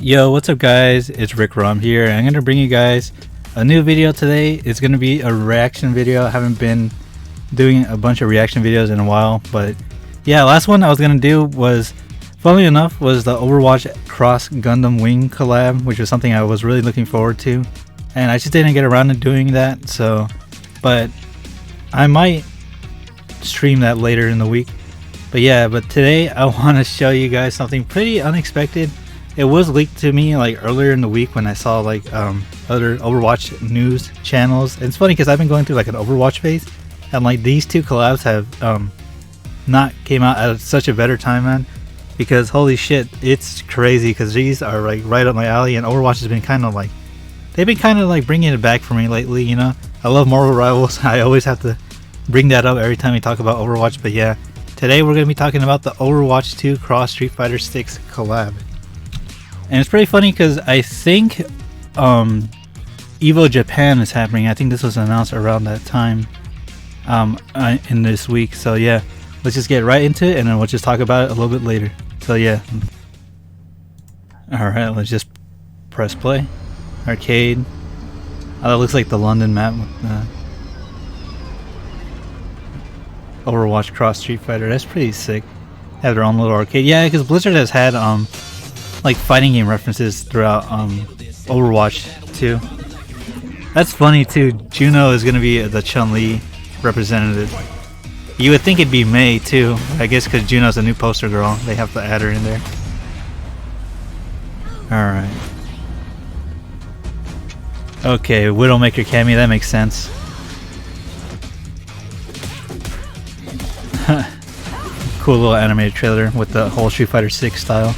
Yo, what's up guys? It's RicRom here. I'm gonna bring you guys a new video today. It's gonna be a reaction video. I haven't been doing a bunch of reaction videos in a while, but yeah, last one I was gonna do was, funnily enough, was the Overwatch Cross Gundam Wing collab, which was something I was really looking forward to, and I just didn't get around to doing that. So, but I might stream that later in the week. But yeah, but today I want to show you guys something pretty unexpected. It was leaked to me like earlier in the week when I saw like other Overwatch news channels. And it's funny because I've been going through like an Overwatch phase, and like these two collabs have not came out at such a better time, man. Because holy shit, it's crazy because these are like right up my alley, and Overwatch has been kind of like, they've been kind of like bringing it back for me lately, you know. I love Marvel Rivals. I always have to bring that up every time we talk about Overwatch. But yeah, today we're going to be talking about the Overwatch 2 Cross Street Fighter 6 collab. And it's pretty funny because I think Evo Japan is happening. I think this was announced around that time in this week. So yeah, let's just get right into it and then we'll just talk about it a little bit later. So yeah. Alright, let's just press play. Arcade. Oh, that looks like the London map with Overwatch Cross Street Fighter. That's pretty sick. Have their own little arcade. Yeah, because Blizzard has had like fighting game references throughout Overwatch 2. That's funny too. Juno is gonna be the Chun-Li representative. You would think it'd be Mei too. I guess because Juno's a new poster girl, they have to add her in there. Alright. Okay, Widowmaker cameo, that makes sense. Cool little animated trailer with the whole Street Fighter 6 style.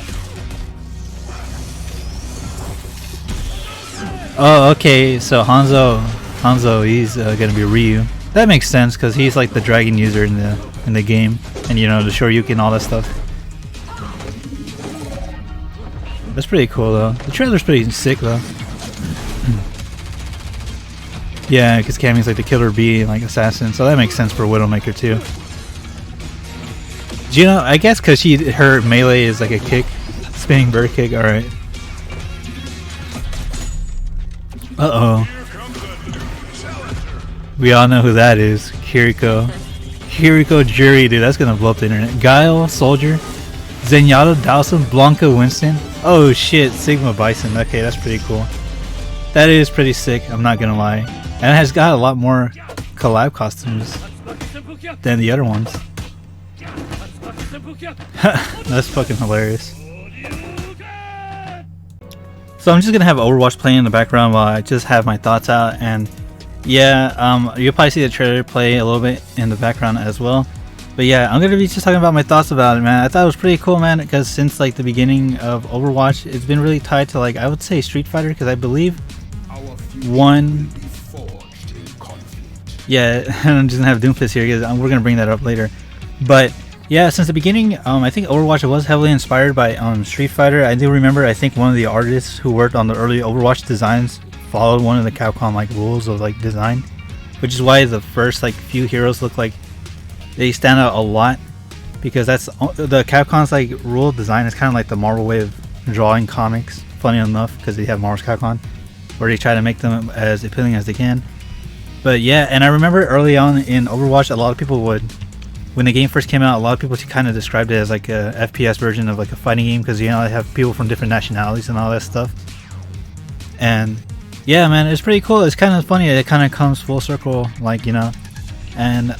Oh, okay, so Hanzo, he's gonna be Ryu. That makes sense because he's like the dragon user in the game, and you know, the Shoryuken and all that stuff. That's pretty cool though. The trailer's pretty sick though. Yeah, because Cammy's like the killer bee, like assassin, so that makes sense for Widowmaker too. Juno, I guess because her melee is like a kick, spinning bird kick. All right. Uh-oh. We all know who that is. Kiriko Jury, dude, that's gonna blow up the internet. Guile, Soldier, Zenyatta, Dawson, Blanca, Winston. Oh shit, Sigma Bison. Okay, that's pretty cool. That is pretty sick, I'm not gonna lie. And it has got a lot more collab costumes than the other ones. That's fucking hilarious. So I'm just gonna have Overwatch playing in the background while I just have my thoughts out, and yeah, you'll probably see the trailer play a little bit in the background as well. But yeah, I'm gonna be just talking about my thoughts about it, man. I thought it was pretty cool, man, because since like the beginning of Overwatch, it's been really tied to, like, I would say Street Fighter, because I believe one. Yeah, I'm just gonna have Doomfist here because we're gonna bring that up later. But yeah, since the beginning, I think Overwatch was heavily inspired by Street Fighter. I do remember, I think one of the artists who worked on the early Overwatch designs followed one of the Capcom like rules of like design, which is why the first like few heroes look like they stand out a lot, because that's the Capcom's like rule of design is kind of like the Marvel way of drawing comics. Funny enough, because they have Marvel's Capcom, where they try to make them as appealing as they can. But yeah, and I remember early on in Overwatch, a lot of people would, when the game first came out, a lot of people kind of described it as like a FPS version of like a fighting game, because you know they have people from different nationalities and all that stuff. And yeah, man, it's pretty cool. It's kind of funny. It kind of comes full circle, like, you know. And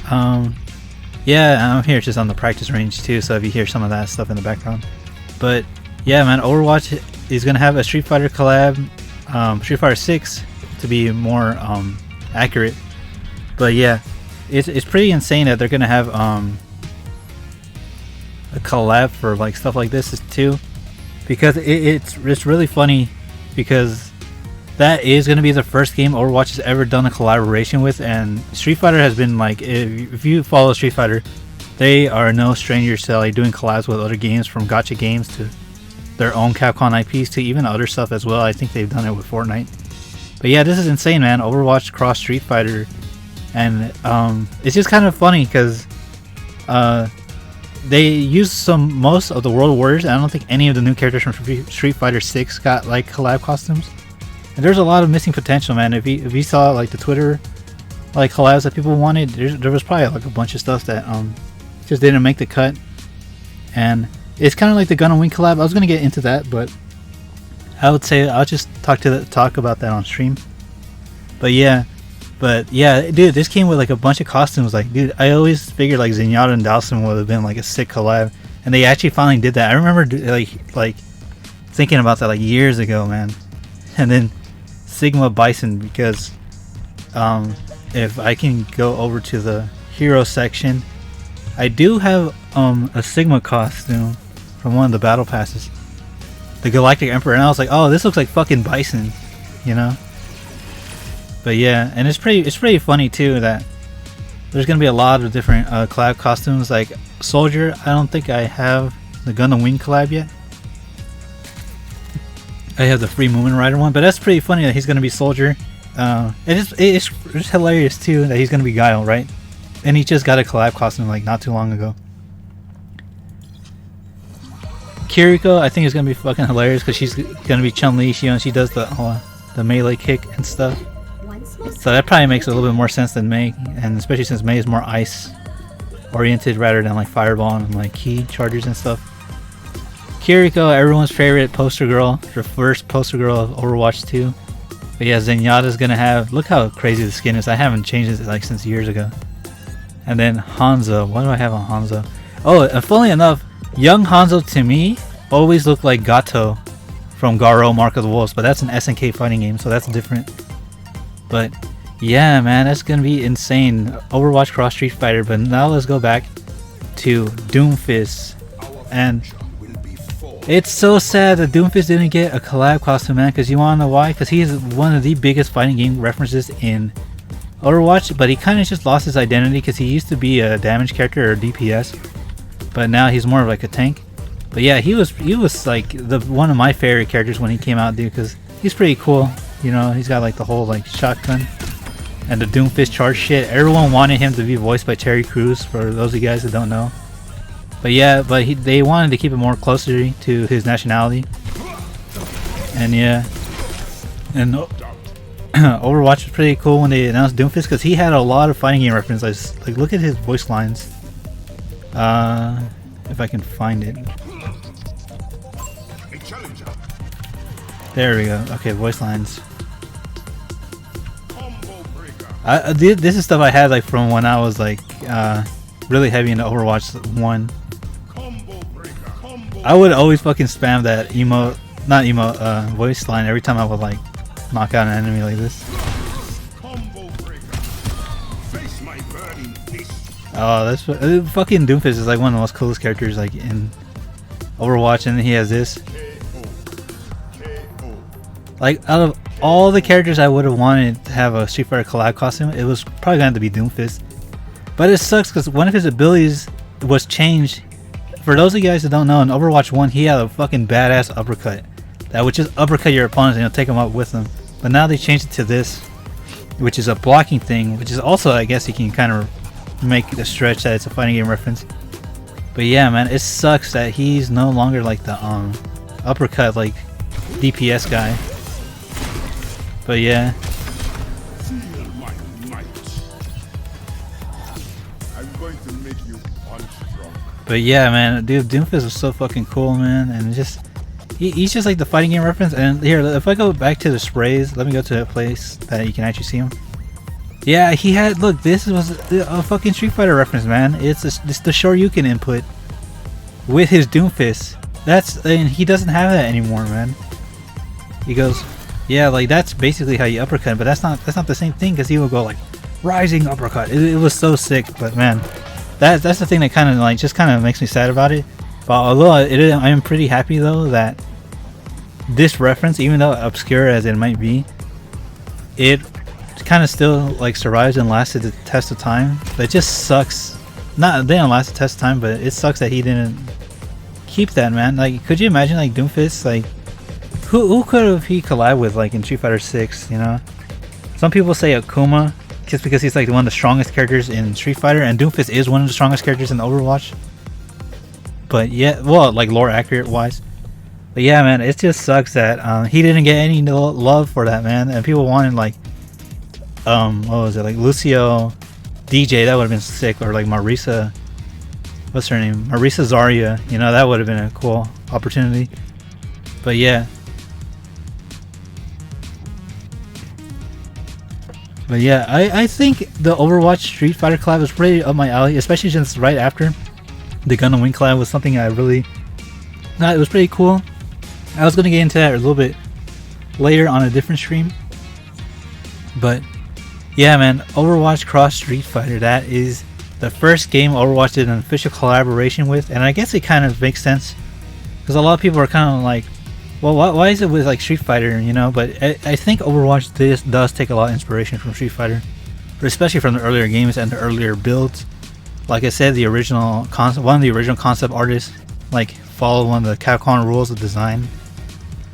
yeah, I'm here just on the practice range too, so if you hear some of that stuff in the background. But yeah, man, Overwatch is gonna have a Street Fighter collab, Street Fighter 6 to be more accurate. But yeah, it's pretty insane that they're gonna have a collab for like stuff like this too, because it's really funny, because that is gonna be the first game Overwatch has ever done a collaboration with, and Street Fighter has been like, if you follow Street Fighter, they are no strangers to like doing collabs with other games, from gacha games to their own Capcom IPs to even other stuff as well. I think they've done it with Fortnite. But yeah, this is insane, man. Overwatch cross Street Fighter. And it's just kind of funny because they used most of the World Warriors. I don't think any of the new characters from Street Fighter 6 got like collab costumes. And there's a lot of missing potential, man. If you saw like the Twitter like collabs that people wanted, there was probably like a bunch of stuff that just didn't make the cut. And it's kind of like the Gun and Wing collab. I was gonna get into that, but I would say I'll just talk about that on stream. But yeah, dude, this came with like a bunch of costumes. Like, dude, I always figured like Zenyatta and Dawson would have been like a sick collab, and they actually finally did that. I remember like thinking about that like years ago, man. And then Sigma Bison, because if I can go over to the hero section, I do have a Sigma costume from one of the battle passes, the Galactic Emperor, and I was like, oh, this looks like fucking Bison, you know. But yeah, and it's pretty funny too that there's gonna be a lot of different collab costumes. Like Soldier, I don't think I have the Gun and Wing collab yet. I have the Free Movement Rider one, but that's pretty funny that he's gonna be Soldier. It's hilarious too that he's gonna be Guile, right? And he just got a collab costume like not too long ago. Kiriko, I think is gonna be fucking hilarious because she's gonna be Chun-Li. She does the melee kick and stuff. So that probably makes a little bit more sense than Mei, and especially since Mei is more ice oriented rather than like fireball and like key chargers and stuff. Kiriko, everyone's favorite poster girl, the first poster girl of Overwatch 2. But yeah, Zenyatta's gonna have, look how crazy the skin is. I haven't changed it like since years ago. And then Hanzo, what do I have on Hanzo? Oh, and funnily enough, young Hanzo to me always looked like Gato from Garo Mark of the Wolves, but that's an SNK fighting game, so that's different. But yeah, man, that's gonna be insane. Overwatch cross Street Fighter. But now let's go back to Doomfist, and it's so sad that Doomfist didn't get a collab costume, man. Because you wanna know why? Because he is one of the biggest fighting game references in Overwatch, but he kind of just lost his identity because he used to be a damage character or DPS, but now he's more of like a tank. But yeah, he was like one of my favorite characters when he came out, dude, because he's pretty cool. You know, he's got like the whole like shotgun and the Doomfist charge shit. Everyone wanted him to be voiced by Terry Crews, for those of you guys that don't know. But yeah, they wanted to keep it more closer to his nationality. And yeah, and Overwatch was pretty cool when they announced Doomfist because he had a lot of fighting game references. Like look at his voice lines. If I can find it. There we go. Okay, voice lines. This is stuff I had like from when I was like really heavy into Overwatch 1. I would always fucking spam that voice line every time I would like knock out an enemy like this. Oh, that's fucking Doomfist is like one of the most coolest characters like in Overwatch, and he has this. Like out of all the characters I would have wanted to have a Street Fighter collab costume, it was probably going to be Doomfist. But it sucks because one of his abilities was changed. For those of you guys that don't know, in Overwatch 1 he had a fucking badass uppercut that would just uppercut your opponents and you'll take them out with them. But now they changed it to this, which is a blocking thing, which is also, I guess you can kind of make the stretch that it's a fighting game reference. But yeah, man, it sucks that he's no longer like the uppercut like DPS guy. But yeah. But yeah, man, dude, Doomfist is so fucking cool, man, and just he's just like the fighting game reference. And here, if I go back to the sprays, let me go to a place that you can actually see him. Yeah, he had, look, this was a fucking Street Fighter reference, man. It's the Shoryuken input with his Doomfist. And he doesn't have that anymore, man. He goes, yeah, like that's basically how you uppercut, but that's not the same thing because he will go like rising uppercut. It was so sick, but man, that's the thing that kind of like just kind of makes me sad about it. But although I am pretty happy though that this reference, even though obscure as it might be, it kind of still like survives and lasted the test of time. But it just sucks. They didn't last the test of time, but it sucks that he didn't keep that, man. Like, could you imagine like Doomfist, like who could have he collab with like in Street Fighter 6, you know? Some people say Akuma just because he's like one of the strongest characters in Street Fighter, and Doomfist is one of the strongest characters in Overwatch. But yeah, well, like lore accurate wise. But yeah, man, it just sucks that he didn't get any love for that, man. And people wanted like what was it, like Lucio DJ, that would have been sick, or like Marisa, what's her name, Marisa Zarya, you know, that would have been a cool opportunity. But yeah, I think the Overwatch Street Fighter collab was pretty up my alley, especially since right after the Gun and Wing collab was something I really, no, it was pretty cool. I was gonna get into that a little bit later on a different stream, but yeah, man, Overwatch Cross Street Fighter, that is the first game Overwatch did an official collaboration with, and I guess it kind of makes sense because a lot of people are kind of like, well, why is it with like Street Fighter, you know? But I think Overwatch does take a lot of inspiration from Street Fighter, but especially from the earlier games and the earlier builds. Like I said, the original one of the original concept artists like followed one of the Capcom rules of design.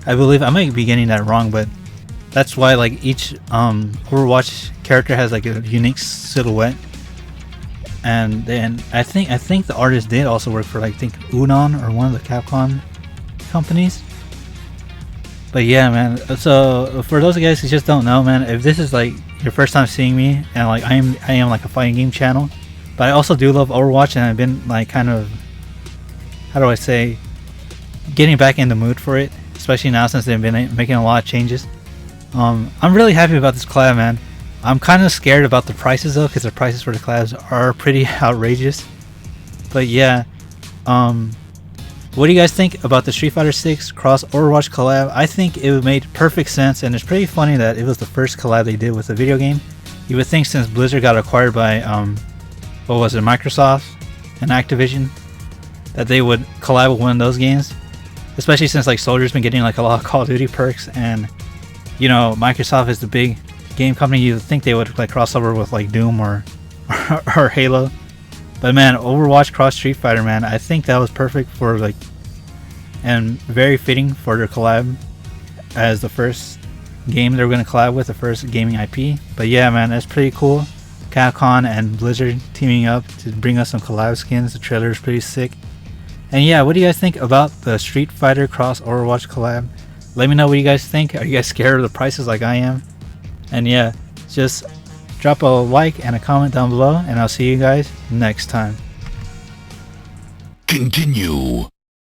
I believe I might be getting that wrong, but that's why like each Overwatch character has like a unique silhouette. And then I think the artist did also work for like, I think Unon or one of the Capcom companies. But yeah, man, so for those of you guys who just don't know, man, if this is like your first time seeing me, and like I am like a fighting game channel, but I also do love Overwatch, and I've been like kind of, how do I say, getting back in the mood for it, especially now since they've been making a lot of changes. I'm really happy about this collab, man. I'm kind of scared about the prices though, because the prices for the collabs are pretty outrageous. But yeah, what do you guys think about the Street Fighter 6 cross Overwatch collab? I think it made perfect sense, and it's pretty funny that it was the first collab they did with a video game. You would think since Blizzard got acquired by what was it, Microsoft and Activision, that they would collab with one of those games, especially since like Soldier's been getting like a lot of Call of Duty perks, and you know, Microsoft is the big game company. You'd think they would like cross over with like Doom or or Halo. But man, Overwatch cross Street Fighter, man, I think that was perfect for like, and very fitting for their collab as the first game they were going to collab with, the first gaming IP. But yeah, man, that's pretty cool. Capcom and Blizzard teaming up to bring us some collab skins. The trailer is pretty sick. And yeah, what do you guys think about the Street Fighter cross Overwatch collab? Let me know what you guys think. Are you guys scared of the prices like I am? And yeah, just drop a like and a comment down below, and I'll see you guys next time. Continue.